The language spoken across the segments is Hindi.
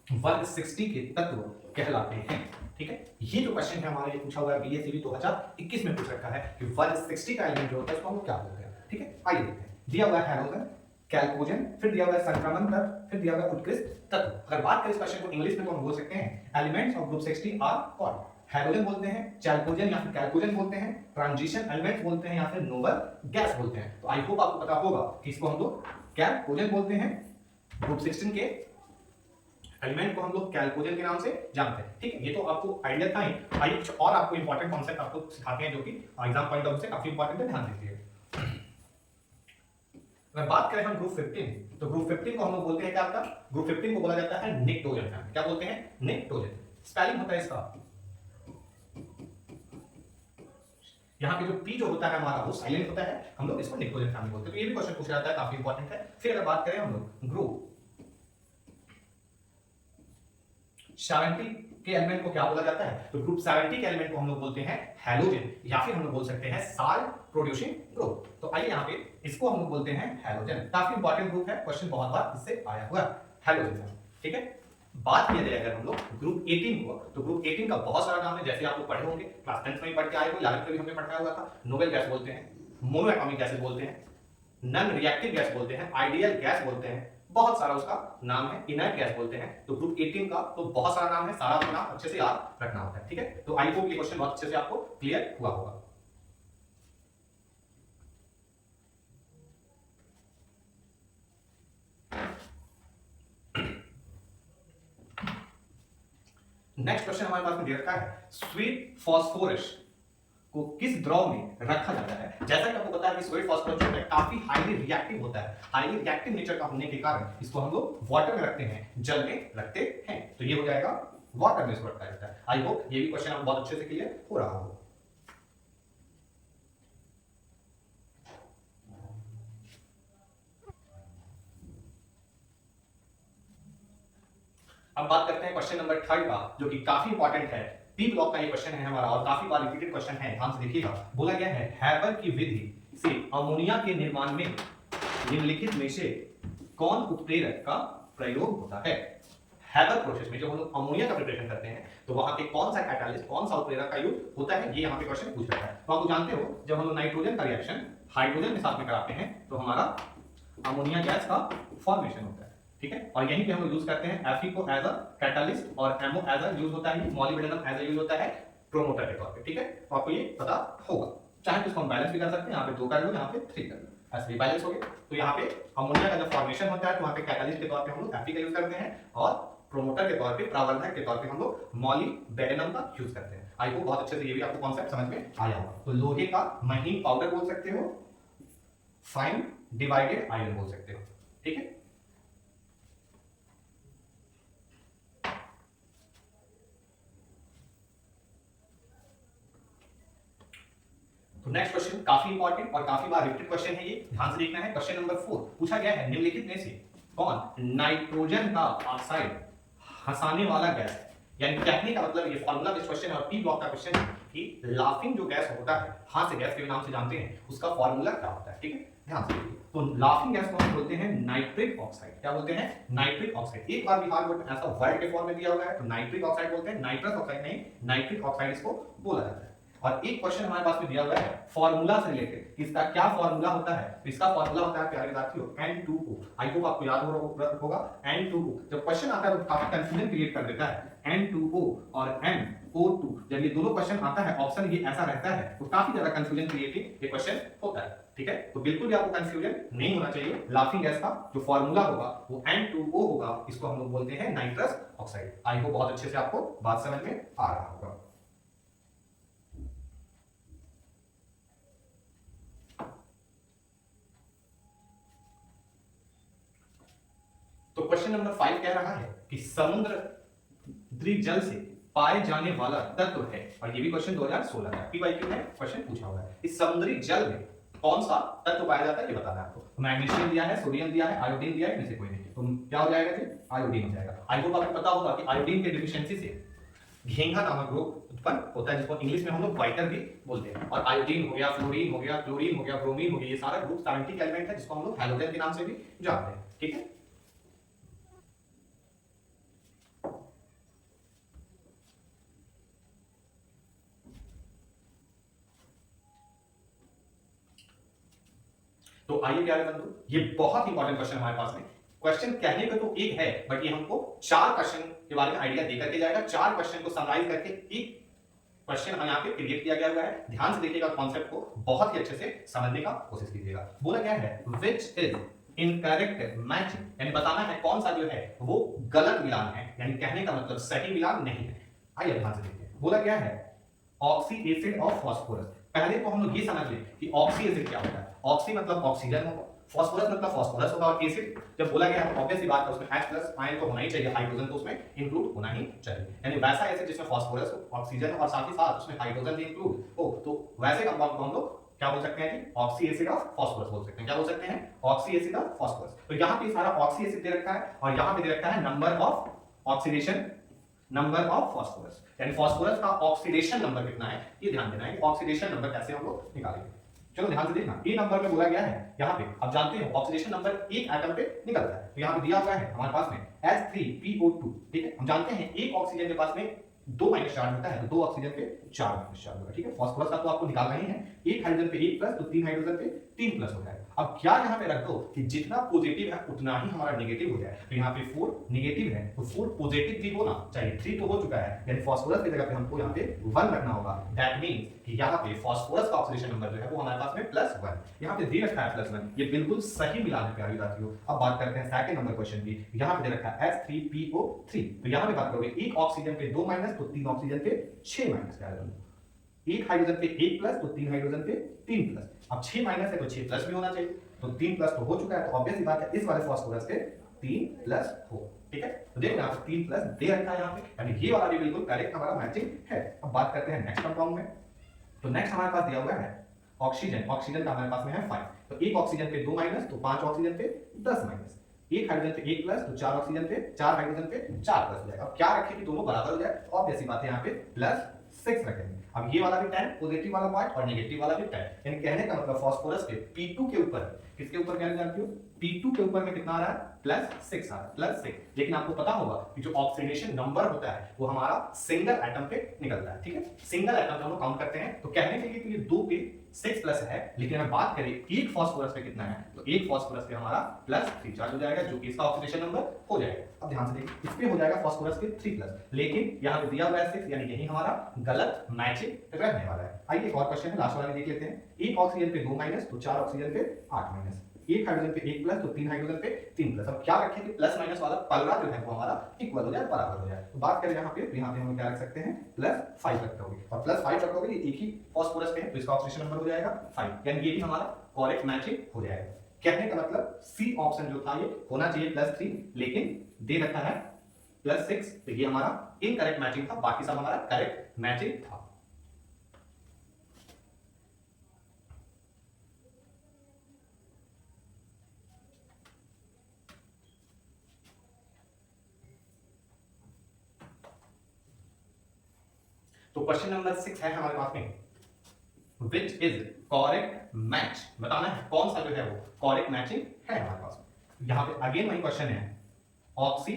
160 के तत्व कहलाते हैं। ठीक है, ये जो क्वेश्चन है हमारे पूछा हुआ है बीएससीबी 2021 में पूछ रखा है कि 160 का एलिमेंट जो होता है उसको हम क्या बोलते हैं। ठीक है, आइए देखते हैं। दिया हुआ है हैलोजन, कैल्कोजन, फिर दिया हुआ है संक्रमण तत्व, फिर दिया हुआ है उत्कृष्ट तत्व। अगर बात करें इस क्वेश्चन को इंग्लिश में तो हम बोल सकते हैं elements of group 60 are called. Halogen बोलते हैं, चैल्कोजन या फिर कैल्कोजन बोलते हैं, ट्रांजिशन एलिमेंट्स बोलते हैं या फिर नोबल गैस बोलते हैं। तो आई होप आपको पता होगा कि इसको हम लोग कैल्कोजन बोलते हैं। ग्रुप 16 के एलिमेंट को हम लोग कैल्कोजन के नाम से जानते हैं। ठीक है, ये तो आपको आइडिया था ही। आइए कुछ और आपको इंपॉर्टेंट कॉन्सेप्ट आपको सिखाते हैं जो कि एग्जाम पॉइंट ऑफ व्यू से काफी इंपॉर्टेंट है, ध्यान दीजिए। अगर बात करें हम ग्रुप 15, तो ग्रुप 15 को हम लोग बोलते हैं क्या? आपका ग्रुप 15 को बोला जाता है निक्टोजन फैमिली। क्या बोलते हैं? निक्टोजन। स्पेलिंग होता है इसका, यहाँ पे जो पी जो होता है हमारा वो साइलेंट होता है, हम लोग इसको निक्टोजन फैमिली बोलते हैं। तो ये भी क्वेश्चन पूछा जाता है, काफी इंपॉर्टेंट है। फिर अगर बात करें हम लोग ग्रुप 70 के एलिमेंट को क्या बोला जाता है? तो ग्रुप 70 के एलिमेंट को हम लोग बोलते हैं हैलोजन, या फिर हम लोग बोल सकते हैं साल्ट प्रोड्यूसिंग ग्रुप। तो आइए यहाँ पे इसको हम लोग बोलते हैं हैलोजन। काफी इंपॉर्टेंट ग्रुप है, क्वेश्चन बहुत बार इससे आया हुआ है हैलोजन। ठीक है, बात किया जाए अगर हम लोग ग्रुप 18 को, तो ग्रुप 18 का बहुत सारा नाम है, जैसे आप लोग पढ़े होंगे, क्लास 10 में भी पढ़ के आए हो, 11th में भी हमने पढ़ाया हुआ था। नोबल गैस बोलते हैं, मोनो एटॉमिक गैसेस बोलते हैं, नॉन रिएक्टिव गैस बोलते हैं, आइडियल गैस बोलते हैं, बहुत सारा उसका नाम है, इनर्ट गैस बोलते हैं। तो ग्रुप 18 का तो बहुत सारा नाम है, सारा अपना नाम अच्छे से याद रखना होता है। ठीक है, तो आई होप ये क्वेश्चन बहुत अच्छे से आपको क्लियर हुआ होगा। नेक्स्ट क्वेश्चन हमारे पास में दे रखा है, स्वीट फास्फोरस को किस द्रव में रखा जाता है? जैसा कि आपको पता है कि स्वीट फास्फोरस जो है काफी हाईली रिएक्टिव होता है। हाईली रिएक्टिव नेचर का होने के कारण इसको हम लोग वाटर में रखते हैं, जल में रखते हैं। तो ये हो जाएगा वाटर में इसको रखा जाता है। आई होप ये भी क्वेश्चन आपको बहुत अच्छे से क्लियर हो रहा हो। अब बात करते हैं क्वेश्चन नंबर 3 का, जो कि काफी इंपॉर्टेंट है। पी ब्लॉक का ये क्वेश्चन है हमारा और काफी बार रिपीटेड क्वेश्चन है, ध्यान से देखिएगा। बोला गया है हैबर की विधि से अमोनिया के निर्माण में निम्नलिखित में से कौन उत्प्रेरक का प्रयोग होता है? हैबर प्रोसेस में जब हम लोग अमोनिया का प्रिपरेशन करते हैं तो वहां पे कौन सा कैटालिस्ट, कौन सा उत्प्रेरक का यूज होता है, ये यहाँ पे क्वेश्चन पूछ रहा है। तो आप जानते हो जब हम लोग नाइट्रोजन का रिएक्शन हाइड्रोजन के साथ में कराते हैं तो हमारा अमोनिया गैस का फॉर्मेशन होता है। ठीक है, और यहीं पे हम लोग यूज करते हैं Fe को एज अ कैटालिस्ट और MO एज अ यूज होता है, मॉलिब्डेनम एज अ यूज होता है प्रोमोटर के तौर पे। ठीक है, तो आपको ये पता होगा। चाहे तो इसको हम बैलेंस भी कर सकते हैं, यहाँ पे 2 कर लो, यहाँ पे 3 कर लो, ऐसे बैलेंस हो गया। तो यहाँ पे अमोनिया का जब फॉर्मेशन होता है तो वहाँ पे कैटालिस्ट के तौर पे हम लोग Fe का यूज करते हैं और प्रोमोटर के तौर पे, प्रवर्धक के तौर पे हम लोग मॉलिब्डेनम का यूज करते हैं। आई होप बहुत अच्छे से ये भी आपको कॉन्सेप्ट समझ में आया होगा। तो लोहे का महीन पाउडर बोल सकते हो, फाइन डिवाइडेड आयरन बोल सकते हो। ठीक है, तो नेक्स्ट क्वेश्चन काफी इंपॉर्टेंट और काफी बार रिपीटेड क्वेश्चन है, ये ध्यान से देखना है। क्वेश्चन नंबर 4 पूछा गया है निम्नलिखित में से कौन नाइट्रोजन का ऑक्साइड हंसाने वाला गैस? यानी कहने का मतलब ये फार्मूला बेस्ड क्वेश्चन है और पी ब्लॉक का क्वेश्चन है कि लाफिंग जो गैस होता है, हास्य गैस के नाम से जानते हैं, उसका फार्मूला क्या होता है। ठीक है, ध्यान से देखिए। तो लाफिंग गैस को हम बोलते हैं नाइट्रिक ऑक्साइड। क्या बोलते हैं? Nitric oxide. एक बार भी हार वर्ड ऐसा वर्ड के फॉर्म में दिया हुआ है तो नाइट्रिक ऑक्साइड बोलते हैं, नाइट्रस ऑक्साइड नहीं, नाइट्रिक ऑक्साइड इसको बोला जाता है। और एक क्वेश्चन हमारे पास में दिया हुआ है फार्मूला से रिलेटेड, इसका क्या फार्मूला होता है? इसका फार्मूला होता है प्यारे साथियों N2O। आई होप आपको याद होगा N2O। जब क्वेश्चन आता है तो काफी कंफ्यूजन क्रिएट कर देता है। N2O और NO2 जब ये दोनों क्वेश्चन आता है, ऑप्शन ये ऐसा रहता है तो काफी ज्यादा कंफ्यूजन क्रिएटिंग ये क्वेश्चन होता है। ठीक है, तो बिल्कुल भी आपको कंफ्यूजन नहीं होना चाहिए। लाफिंग गैस का जो फार्मूला होगा वो N2O होगा, इसको हम लोग बोलते हैं नाइट्रस ऑक्साइड। आई होप बहुत अच्छे से आपको बात समझ में आ रहा होगा। तो क्वेश्चन नंबर 5 कह रहा है कि समुद्री जल से पाए जाने वाला तत्व है, और ये भी क्वेश्चन 2016 का पीवाईक्यू में क्वेश्चन पूछा हुआ है। इस समुद्री जल में कौन सा तत्व पाया जाता है ये बताना है आपको। मैग्नीशियम दिया है, सोडियम दिया है, आयोडीन दिया है, इनमें से कोई नहीं। तो क्या हो जाएगा जी? आयोडीन हो जाएगा। आई होप आपको पता होगा कि आयोडीन के डिफिशियंसी से घेंघा नामक रोग उत्पन्न होता है, जिसको इंग्लिश में हम लोग वाइटर भी बोलते हैं। और आयोडीन हो गया, फ्लोरीन हो गया, क्लोरीन हो गया, ब्रोमीन हो गया, ये सारा ग्रुप 70 के एलिमेंट है, जिसको हम लोग हैलोजन के नाम से भी जानते हैं। ठीक है, तो आइए प्यारे बंधु, ये बहुत इंपॉर्टेंट क्वेश्चन हमारे पास में। क्वेश्चन कहने का तो एक है, बट ये हमको 4 क्वेश्चन के बारे में आइडिया देकर के जाएगा। 4 क्वेश्चन को समराइज करके एक क्वेश्चन हम यहाँ पे क्रिएट किया गया हुआ है। ध्यान से देखिएगा, कॉन्सेप्ट को बहुत ही अच्छे से समझने का कोशिश कीजिएगा। बोला गया है विच इज इनकरेक्ट मैचिंग, यानी बताना है कौन सा जो है वो गलत मिलान है, यानी कहने का मतलब सही मिलान नहीं है। आइए ध्यान से देखिए, बोला गया है ऑक्सी एसिड और फास्फोरस। पहले तो हम लोग ये समझ लें कि ऑक्सी एसिड क्या होता है। ऑक्सी मतलब ऑक्सीजन होगा, फास्फोरस मतलब फास्फोरस होगा, और एसिड जब बोला गया है तो ऑब्वियस सी बात है उसमें H+ आयन तो होना ही चाहिए, हाइड्रोजन तो उसमें इंक्लूड होना ही चाहिए। यानी वैसा एसिड जिसमें फास्फोरस ऑक्सीजन और साथ ही साथ उसमें हाइड्रोजन भी इंक्लूड हो, तो वैसे कंपाउंड को हम लोग क्या बोल सकते हैं कि ऑक्सी एसिड ऑफ फास्फोरस बोल सकते हैं। क्या बोल सकते हैं? Oxy acid of phosphorus. तो यहाँ पे सारा ऑक्सी एसिड दे रखा है और यहाँ पे दे रखा है number of oxidation, number of phosphorus, यानी फास्फोरस का ऑक्सीडेशन नंबर कितना है ये ध्यान देना है। ऑक्सीडेशन नंबर कैसे हम लोग निकालेंगे, चलो ध्यान से देखना। ए नंबर में बोला गया है यहाँ पे, आप जानते हो ऑक्सीडेशन नंबर एक एटम पे निकलता है, तो यहाँ पे दिया हुआ है हमारे पास में H3PO2। ठीक है, हम जानते हैं एक ऑक्सीजन के पास में 2 माइनस चार्ज होता है, तो 2 ऑक्सीजन पे 4 माइनस चार्ज होगा। ठीक है, फास्फोरस का तो आपको निकालना ही है। एक हाइड्रोजन पे 1 प्लस, तो 3 हाइड्रोजन पे 3 प्लस हो जाएगा। अब क्या यहाँ पे रख दो कि जितना पॉजिटिव है उतना ही हमारा नेगेटिव हो जाए। तो यहाँ पे 4 नेगेटिव है तो 4 पॉजिटिव भी होना चाहिए। 3 तो हो चुका है, यानी फास्फोरस की जगह पे हमको यहाँ पे 1 रखना होगा। दैट मींस कि यहाँ पे फास्फोरस का ऑक्सीडेशन नंबर जो है वो हमारे पास में +1, यहाँ पे दे रखा है +1। ये बिल्कुल सही मिलान है प्यारे साथियों। अब बात करते हैं सेकंड नंबर क्वेश्चन की। यहाँ पे दे रखा है H3PO3, तो यहाँ पे बात करोगे एक ऑक्सीजन पे 2 माइनस, तो 3 ऑक्सीजन पे 6 माइनस क्या है, एक हाइड्रोजन पे 1 प्लस, तो 3 हाइड्रोजन पे 3 प्लस। अब 6 माइनस है तो 6 प्लस भी होना चाहिए, तो 3 प्लस तो हो चुका है, तो ऑब्वियस सी बात है इस वाले फास्फोरस पे 3 प्लस हो। ठीक है, तो देखो यहाँ पे 3 प्लस दे रखा है यहाँ पे, यानी ये वाला भी बिल्कुल करेक्ट हमारा मैचिंग है। अब बात करते हैं नेक्स्ट कंपाउंड में। तो नेक्स्ट हमारे पास दिया हुआ है ऑक्सीजन। ऑक्सीजन का हमारे पास में है 5, तो एक ऑक्सीजन पे 2 माइनस, तो 5 ऑक्सीजन पे 10 माइनस। एक हाइड्रोजन पे 1 प्लस, तो 4 ऑक्सीजन पे 4 हाइड्रोजन पे 4 प्लस हो जाएगा। अब क्या रखें कि दोनों बराबर हो जाए, ऑब्वियस सी बात है यहाँ पे +6 रखेंगे। अब ये वाला भी 10 पॉजिटिव वाला पार्ट और नेगेटिव वाला भी 10, यानी कहने का मतलब फास्फोरस के P2 के ऊपर, किसके ऊपर कहना जानती हो, P2 के ऊपर में कितना आ रहा है, +6 आ रहा है, +6। लेकिन आपको पता होगा कि जो ऑक्सीडेशन नंबर होता है वो हमारा सिंगल एटम पे निकलता है। ठीक है, सिंगल एटम पे हम लोग काउंट करते हैं, तो कहने के लिए तो ये 2 पे 6 प्लस है, लेकिन अगर बात करें एक फास्फोरस पे कितना है, तो एक फास्फोरस पे हमारा +3 चार्ज हो जाएगा, जो कि इसका ऑक्सीडेशन नंबर हो जाएगा। अब ध्यान से देखिए, इस पे हो जाएगा फास्फोरस पे 3 प्लस, लेकिन यहाँ पे दिया हुआ है 6, यानी यही हमारा गलत मैचिंग रहने वाला है। आइए एक और क्वेश्चन है, लास्ट वाला देख लेते हैं। एक ऑक्सीजन पे 2 माइनस, तो 4 ऑक्सीजन पे 8 माइनस। एक हाइड्रोजन पे 1 प्लस, तो 3 हाइड्रोजन पे 3 प्लस। अब क्या रखें कि प्लस माइनस वाला पलड़ा जो है वो हमारा इक्वल हो जाए, बराबर हो जाए। तो बात करें यहाँ पे, तो यहाँ पे हम क्या रख सकते हैं, +5 रखोगे, और +5 रखोगे, ये एक ही फास्फोरस पे है, तो इसका ऑक्सीडेशन नंबर हो जाएगा 5, यानी ये भी हमारा करेक्ट मैचिंग हो जाएगा। कहने का मतलब सी ऑप्शन जो था ये होना चाहिए +3, लेकिन दे रखा है +6, तो ये हमारा इनकरेक्ट मैचिंग था, बाकी सब हमारा करेक्ट मैचिंग था। तो क्वेश्चन नंबर 6 है हमारे पास में, विच इज करेक्ट मैच, बताना है कौन सा जो है वो करेक्ट मैचिंग है हमारे पास में। यहाँ पे अगेन वही क्वेश्चन है, ऑक्सी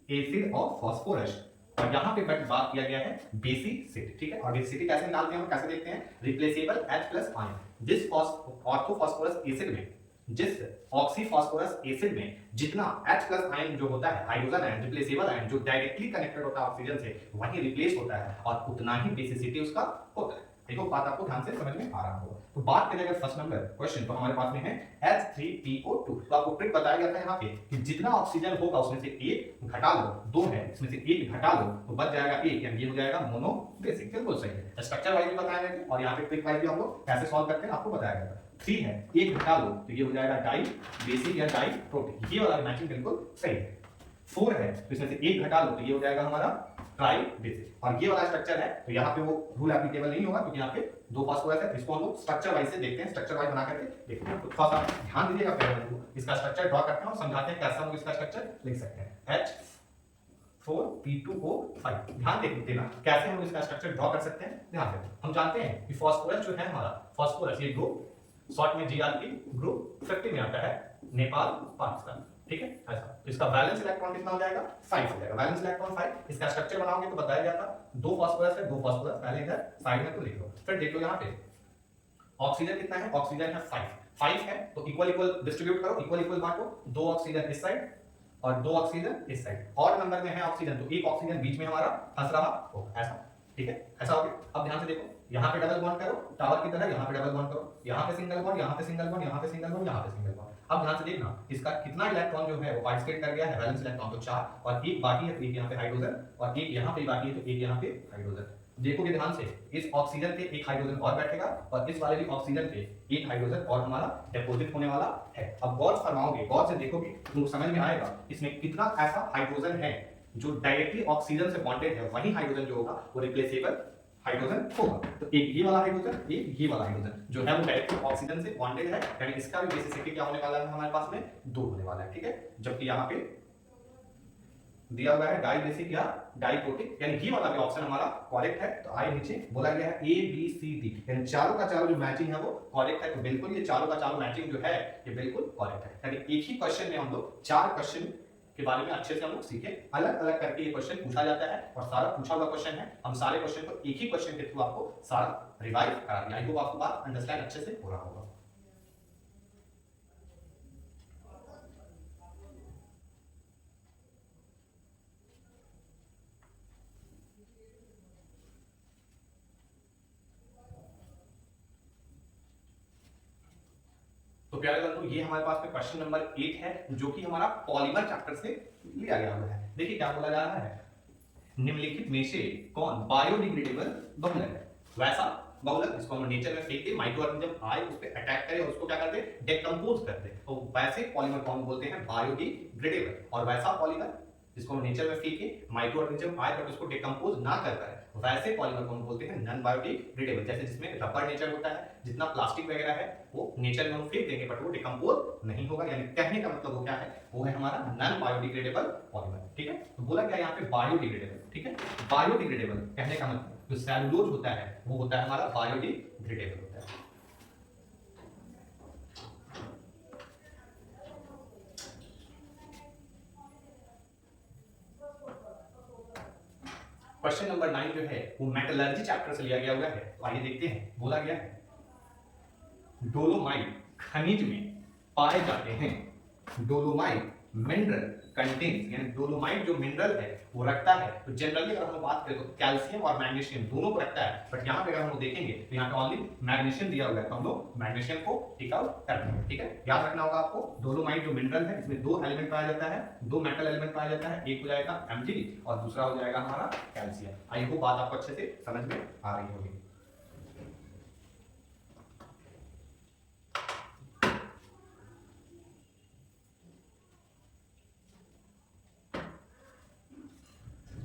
एसिड और फास्फोरस, और यहाँ पे बट बात किया गया है बेसिसिटी। ठीक है, और बेसिसिटी कैसे निकालते हैं, हम कैसे देखते हैं, रिप्लेसेबल H+ आयन, जिस ऑर्थोफॉस्फोरस एसिड में, जिस ऑक्सी फास्फोरस एसिड में जितना H+ आयन जो होता है, हाइड्रोजन आयन, रिप्लेसेबल आयन जो डायरेक्टली कनेक्टेड होता है ऑक्सीजन से, वही रिप्लेस होता है, और उतना ही बेसिसिटी उसका होता है। देखो बात आपको ध्यान से समझ में आ रहा होगा। तो बात करें अगर फर्स्ट नंबर क्वेश्चन, तो हमारे पास में है H3PO2। तो आपको ट्रिक बताया गया था यहाँ पे कि जितना ऑक्सीजन होगा उसमें से एक घटा लो, 2 है इसमें से एक घटा लो तो बच जाएगा 1, यानी ये हो जाएगा मोनो बेसिक। बिल्कुल सही है, स्ट्रक्चर वाइज भी बताया गया था, और यहाँ पे ट्रिक वाइज भी हम लोग कैसे सॉल्व करते हैं आपको बताया गया था। 3 है, एक घटा लो तो ये हो जाएगा डाई बेसिक या डाई प्रोटीन, ये वाला मैचिंग बिल्कुल सही है। 4 है, तो इसमें से एक घटा लो तो ये हो जाएगा हमारा ट्राई बेसिक, और ये वाला स्ट्रक्चर है तो यहाँ पे वो रूल एप्लीकेबल नहीं होगा, क्योंकि यहाँ पे 2 फास्फोरस है। इसको हम लोग स्ट्रक्चर वाइज से देखते हैं, स्ट्रक्चर वाइज बना करके देखते हैं। तो थोड़ा सा ध्यान दीजिएगा, पहले इसका स्ट्रक्चर ड्रॉ करते हैं और समझाते हैं कैसे हम लोग इसका स्ट्रक्चर लिख सकते हैं। H4P2O5, ध्यान देना कैसे हम इसका स्ट्रक्चर ड्रॉ कर सकते हैं। ध्यान देना, हम जानते हैं कि फास्फोरस जो है हमारा, फास्फोरस ये ग्रुप शॉर्ट में GRP ग्रुप 50 में आता है, नेपाल पाकिस्तान। ठीक है, ऐसा। तो इसका वैलेंस इलेक्ट्रॉन कितना हो जाएगा, 5 हो जाएगा, वैलेंस इलेक्ट्रॉन 5। इसका स्ट्रक्चर बनाओगे तो बताया गया था 2 फास्फोरस है, 2 फास्फोरस पहले इधर साइड में तो लिख लो। फिर देख लो यहाँ पे ऑक्सीजन कितना है, ऑक्सीजन है 5, 5 है तो इक्वल इक्वल डिस्ट्रीब्यूट करो, इक्वल इक्वल बांटो, 2 ऑक्सीजन इस साइड और 2 ऑक्सीजन इस साइड। ऑड नंबर में है ऑक्सीजन तो एक ऑक्सीजन बीच में हमारा फंस रहा होगा, ऐसा, ठीक है, ऐसा हो गया। अब ध्यान से देखो, यहाँ पे डबल बॉन्ड करो टावर की तरह, यहाँ पे डबल बॉन्ड करो, यहाँ पे सिंगल बॉन्ड, यहाँ पे सिंगल बॉन्ड, यहाँ पे सिंगल बॉन्ड, यहाँ पे सिंगल बॉन्ड। अब ध्यान से देखना इसका कितना इलेक्ट्रॉन जो है वो पार्टिसिपेट कर गया है, वैलेंस इलेक्ट्रॉन तो 4 और एक बाकी है, तो एक यहाँ पे हाइड्रोजन और एक यहाँ पे बाकी है, तो एक यहाँ पे हाइड्रोजन। देखोगे ध्यान से, इस ऑक्सीजन पे एक हाइड्रोजन और बैठेगा और इस वाले भी ऑक्सीजन पे एक हाइड्रोजन और हमारा डिपॉजिट होने वाला है। अब गौर फरमाओगे, गौर से देखोगे तो समझ में आएगा इसमें कितना ऐसा हाइड्रोजन है जो डायरेक्टली ऑक्सीजन से बॉन्डेड है, वही हाइड्रोजन जो होगा वो रिप्लेसेबल हाइड्रोजन होगा। तो एक ये वाला हाइड्रोजन, एक ये वाला हाइड्रोजन जो है वो डायरेक्टली ऑक्सीजन से बॉन्डेड है, यानी इसका भी बेसिसिटी क्या होने वाला है हमारे पास में 2 होने वाला है, ठीक है। जबकि यहाँ पे दिया हुआ है डाई बेसिक या डाइकोटिक, यानी ये वाला भी ऑप्शन हमारा करेक्ट है। तो आई नीचे बोला गया है ए बी सी डी, यानी चारों का चारों जो मैचिंग है वो करेक्ट है। तो बिल्कुल ये चारों का चारों मैचिंग जो है ये बिल्कुल करेक्ट है, यानी एक ही क्वेश्चन में हम लोग 4 क्वेश्चन के बारे में अच्छे से हम लोग सीखे, अलग अलग करके ये क्वेश्चन पूछा जाता है और सारा पूछा हुआ क्वेश्चन है, हम सारे क्वेश्चन को एक ही क्वेश्चन के थ्रू आपको सारा रिवाइज करा दिया। आई होप आपको बात अंडरस्टैंड अच्छे से हो रहा होगा। तो प्यारे बंधु ये हमारे पास में क्वेश्चन नंबर 8 है जो कि हमारा पॉलीमर चैप्टर से लिया गया हुआ है। देखिए क्या बोला जा रहा है, निम्नलिखित में से कौन बायोडिग्रेडेबल बहुलक है। वैसा बहुलक जिसको हम नेचर में फेंक के माइक्रो ऑर्गेनिज्म आए उस पे अटैक करे और उसको क्या करते हैं, डिकम्पोज करते हैं, तो वैसे पॉलीमर कौन बोलते हैं, बायोडिग्रेडेबल। और वैसा पॉलीमर जिसको हम नेचर में फेंके माइक्रो ऑर्गेनिज्म आए बट उसको डिकम्पोज ना कर पाए, वैसे पॉलीमर कौन बोलते हैं, नॉन बायोडिग्रेडेबल। जैसे जिसमें रबर नेचर होता है, जितना प्लास्टिक वगैरह है वो नेचर में हम फेंक देंगे बट वो डिकम्पोज नहीं होगा, यानी कहने का मतलब वो क्या है, वो है हमारा नॉन बायोडिग्रेडेबल पॉलीमर, ठीक है। तो बोला गया यहाँ पे बायोडिग्रेडेबल, ठीक है। बायोडिग्रेडेबल कहने का मतलब जो सेलुलोज होता है वो होता है हमारा बायोडिग्रेडेबल होता है। क्वेश्चन नंबर 9 जो है वो मेटलर्जी चैप्टर से लिया गया हुआ है, तो आइए देखते हैं। बोला गया है डोलोमाइट खनिज में पाए जाते हैं, डोलोमाइट मिनरल कंटेन्स, यानी डोलोमाइट जो मिनरल है वो रखता है, तो जनरली अगर हम बात करें तो कैल्शियम और मैग्नीशियम दोनों को रखता है, बट यहाँ पे अगर हम देखेंगे तो यहाँ पे ओनली मैग्नीशियम दिया हुआ है, तो हम लोग मैग्नीशियम को टिक आउट करते हैं, ठीक है। याद रखना होगा आपको, डोलोमाइट जो मिनरल है इसमें 2 एलिमेंट पाया जाता है, 2 मेटल एलिमेंट पाया जाता है, एक हो जाएगा Mg और दूसरा हो जाएगा हमारा कैल्शियम। आई होप बात आपको अच्छे से समझ में आ रही होगी।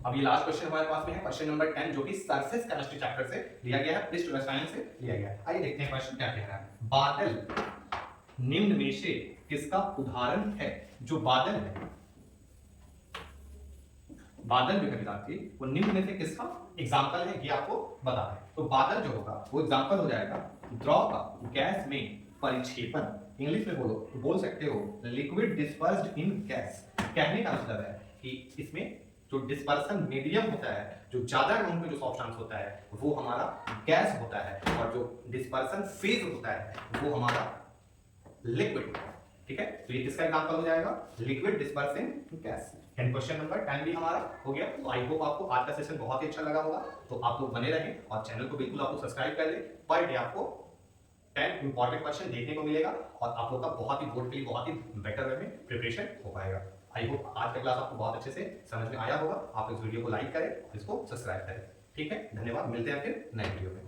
अब ये लास्ट क्वेश्चन हमारे पास में है, क्वेश्चन नंबर 10 जो कि सरफेस केमिस्ट्री चैप्टर से लिया गया है, पृष्ठ रसायन से लिया गया है। आइए देखते हैं क्वेश्चन क्या कह रहा है। बादल निम्न में से किसका उदाहरण है। जो बादल है, बादल जो है विद्यार्थी वो निम्न में से किसका एग्जांपल है ये आपको बताना है। तो बादल जो होगा वो एग्जांपल हो जाएगा द्रव का गैस में परिक्षेपण, इंग्लिश में बोलो तो बोल सकते हो लिक्विड डिस्पर्स्ड इन गैस। कहने का मतलब है कि इसमें जो डिस्पर्सन मीडियम होता है, जो ज्यादा अमाउंट में जो सब्सटेंस होता है वो हमारा गैस होता है, और जो डिस्पर्सन फेज होता है वो हमारा लिक्विड होता है, ठीक है। तो ये किसका एग्जांपल हो जाएगा, liquid dispersing gas. And question number 10 भी हमारा हो गया। तो आई होप आपको आज का सेशन बहुत ही अच्छा लगा होगा, तो आप लोग बने रहें और चैनल को बिल्कुल आप लोग सब्सक्राइब कर लें। पर डे आपको 10 इंपॉर्टेंट क्वेश्चन देखने को मिलेगा और आप लोग का बहुत ही बोर्ड के लिए बहुत ही बेटर वे में प्रिपरेशन हो पाएगा। आई होप आज का क्लास आपको बहुत अच्छे से समझ में आया होगा। आप इस वीडियो को लाइक करें और इसको सब्सक्राइब करें, ठीक है। धन्यवाद, मिलते हैं फिर नए वीडियो में।